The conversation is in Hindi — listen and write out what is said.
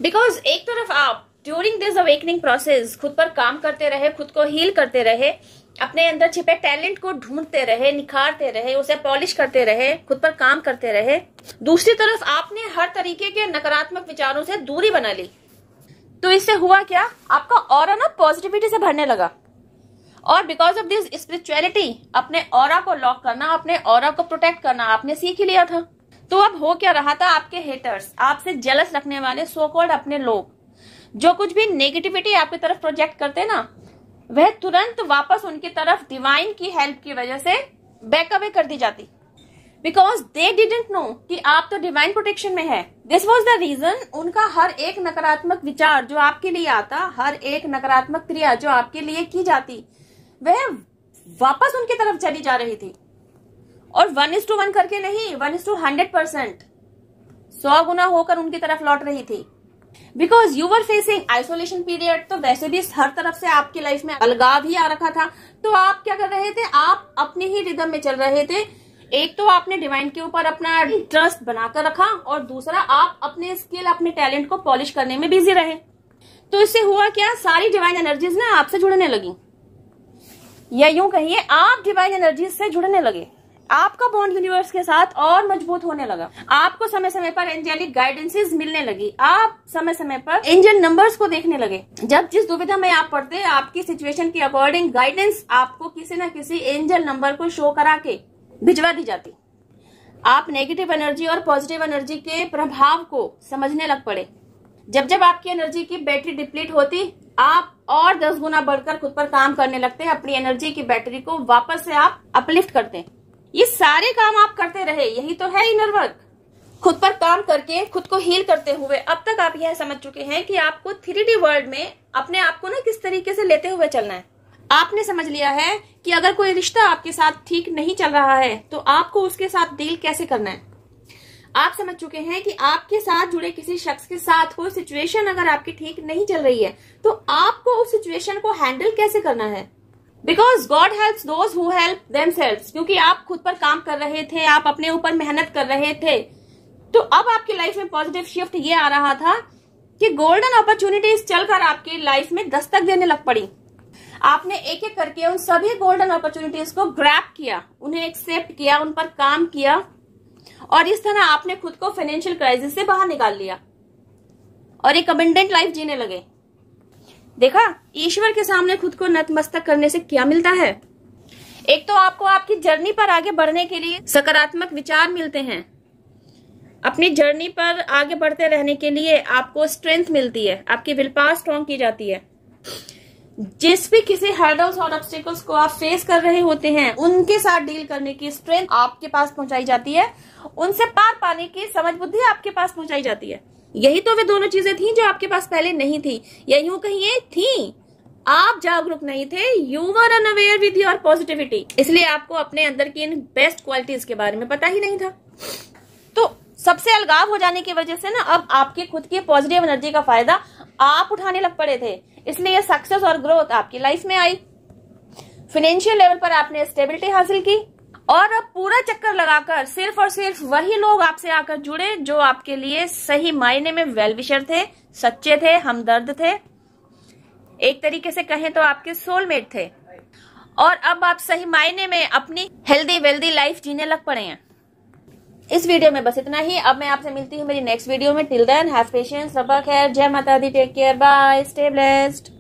बिकॉज एक तरफ आप ड्यूरिंग दिस अवेकनिंग प्रोसेस खुद पर काम करते रहे, खुद को हील करते रहे, अपने अंदर छिपे टैलेंट को ढूंढते रहे, निखारते रहे, उसे पॉलिश करते रहे, खुद पर काम करते रहे। दूसरी तरफ आपने हर तरीके के नकारात्मक विचारों से दूरी बना ली। तो इससे हुआ क्या, आपका ऑरा ना पॉजिटिविटी से भरने लगा। और बिकॉज ऑफ दिस स्पिरिचुअलिटी अपने ऑरा को लॉक करना, अपने ऑरा को प्रोटेक्ट करना आपने सीख ही लिया था। तो अब हो क्या रहा था, आपके हेटर्स, आपसे जेलस रखने वाले सो कॉल्ड अपने लोग, जो कुछ भी नेगेटिविटी आपकी तरफ प्रोजेक्ट करते ना, वह तुरंत वापस उनकी तरफ डिवाइन की हेल्प की वजह से बैक अवे कर दी जाती। बिकॉज दे डिडंट नो कि आप तो डिवाइन प्रोटेक्शन में है। दिस वॉज द रीजन उनका हर एक नकारात्मक विचार जो आपके लिए आता, हर एक नकारात्मक क्रिया जो आपके लिए की जाती, वह वापस उनकी तरफ चली जा रही थी। और 1:1 करके नहीं, 1:100%, 100 गुना होकर उनकी तरफ लौट रही थी। Because you were facing isolation period, तो वैसे भी हर तरफ से आपकी लाइफ में अलगाव ही आ रखा था। तो आप क्या कर रहे थे, आप अपने ही रिदम में चल रहे थे। एक तो आपने डिवाइन के ऊपर अपना ट्रस्ट बनाकर रखा, और दूसरा आप अपने स्किल, अपने टैलेंट को पॉलिश करने में बिजी रहे। तो इससे हुआ क्या, सारी डिवाइन एनर्जीज ना आपसे जुड़ने लगी, या यूं कहिए आप डिवाइन एनर्जीज से जुड़ने लगे। आपका बॉन्ड यूनिवर्स के साथ और मजबूत होने लगा। आपको समय समय पर एंजेलिक गाइडेंसेस मिलने लगी। आप समय समय पर एंजल नंबर्स को देखने लगे। जब जिस दुविधा में आप पड़ते, आपकी सिचुएशन के अकॉर्डिंग गाइडेंस आपको किसी न किसी एंजल नंबर को शो करा के भिजवा दी जाती। आप नेगेटिव एनर्जी और पॉजिटिव एनर्जी के प्रभाव को समझने लग पड़े। जब जब आपकी एनर्जी की बैटरी डिप्लीट होती, आप और 10 गुना बढ़कर खुद पर काम करने लगते। अपनी एनर्जी की बैटरी को वापस से आप अपलिफ्ट करते। ये सारे काम आप करते रहे, यही तो है इनर वर्क। खुद पर काम करके, खुद को हील करते हुए अब तक आप यह समझ चुके हैं कि आपको 3D वर्ल्ड में अपने आप को ना किस तरीके से लेते हुए चलना है। आपने समझ लिया है कि अगर कोई रिश्ता आपके साथ ठीक नहीं चल रहा है तो आपको उसके साथ डील कैसे करना है। आप समझ चुके हैं कि आपके साथ जुड़े किसी शख्स के साथ कोई सिचुएशन अगर आपकी ठीक नहीं चल रही है तो आपको उस सिचुएशन को हैंडल कैसे करना है। Because God helps those who help themselves, क्योंकि आप खुद पर काम कर रहे थे, आप अपने ऊपर मेहनत कर रहे थे। तो अब आपकी लाइफ में पॉजिटिव शिफ्ट ये आ रहा था कि गोल्डन अपॉर्चुनिटीज चलकर आपकी लाइफ में दस्तक देने लग पड़ी। आपने एक एक करके उन सभी गोल्डन अपॉर्चुनिटीज को ग्रैब किया, उन्हें एक्सेप्ट किया, उन पर काम किया, और इस तरह आपने खुद को फाइनेंशियल क्राइसिस से बाहर निकाल लिया और एक अबंडेंट लाइफ जीने लगे। देखा, ईश्वर के सामने खुद को नतमस्तक करने से क्या मिलता है। एक तो आपको आपकी जर्नी पर आगे बढ़ने के लिए सकारात्मक विचार मिलते हैं। अपनी जर्नी पर आगे बढ़ते रहने के लिए आपको स्ट्रेंथ मिलती है, आपकी विल पावर स्ट्रॉन्ग की जाती है। जिस भी किसी हर्डल्स और ऑब्स्टिकल्स को आप फेस कर रहे होते हैं, उनके साथ डील करने की स्ट्रेंथ आपके पास पहुंचाई जाती है, उनसे पार पाने की समझ बुद्धि आपके पास पहुंचाई जाती है। यही तो वे दोनों चीजें थी जो आपके पास पहले नहीं थी, या यूं कहिए थी। आप जागरूक नहीं थे, you were unaware with your positivity, इसलिए आपको अपने अंदर की इन बेस्ट क्वालिटीज के बारे में पता ही नहीं था। तो सबसे अलगाव हो जाने की वजह से ना अब आपकी खुद की पॉजिटिव एनर्जी का फायदा आप उठाने लग पड़े थे, इसलिए सक्सेस और ग्रोथ आपकी लाइफ में आई। फाइनेंशियल लेवल पर आपने स्टेबिलिटी हासिल की, और अब पूरा चक्कर लगाकर सिर्फ और सिर्फ वही लोग आपसे आकर जुड़े जो आपके लिए सही मायने में वेल विशर थे, सच्चे थे, हमदर्द थे, एक तरीके से कहें तो आपके सोलमेट थे। और अब आप सही मायने में अपनी हेल्दी वेल्दी लाइफ जीने लग पड़े हैं। इस वीडियो में बस इतना ही। अब मैं आपसे मिलती हूँ मेरी नेक्स्ट वीडियो में। टिल देन हैव पेशेंस, रब्बा खैर, जय माता दी, take care, bye, stay blessed.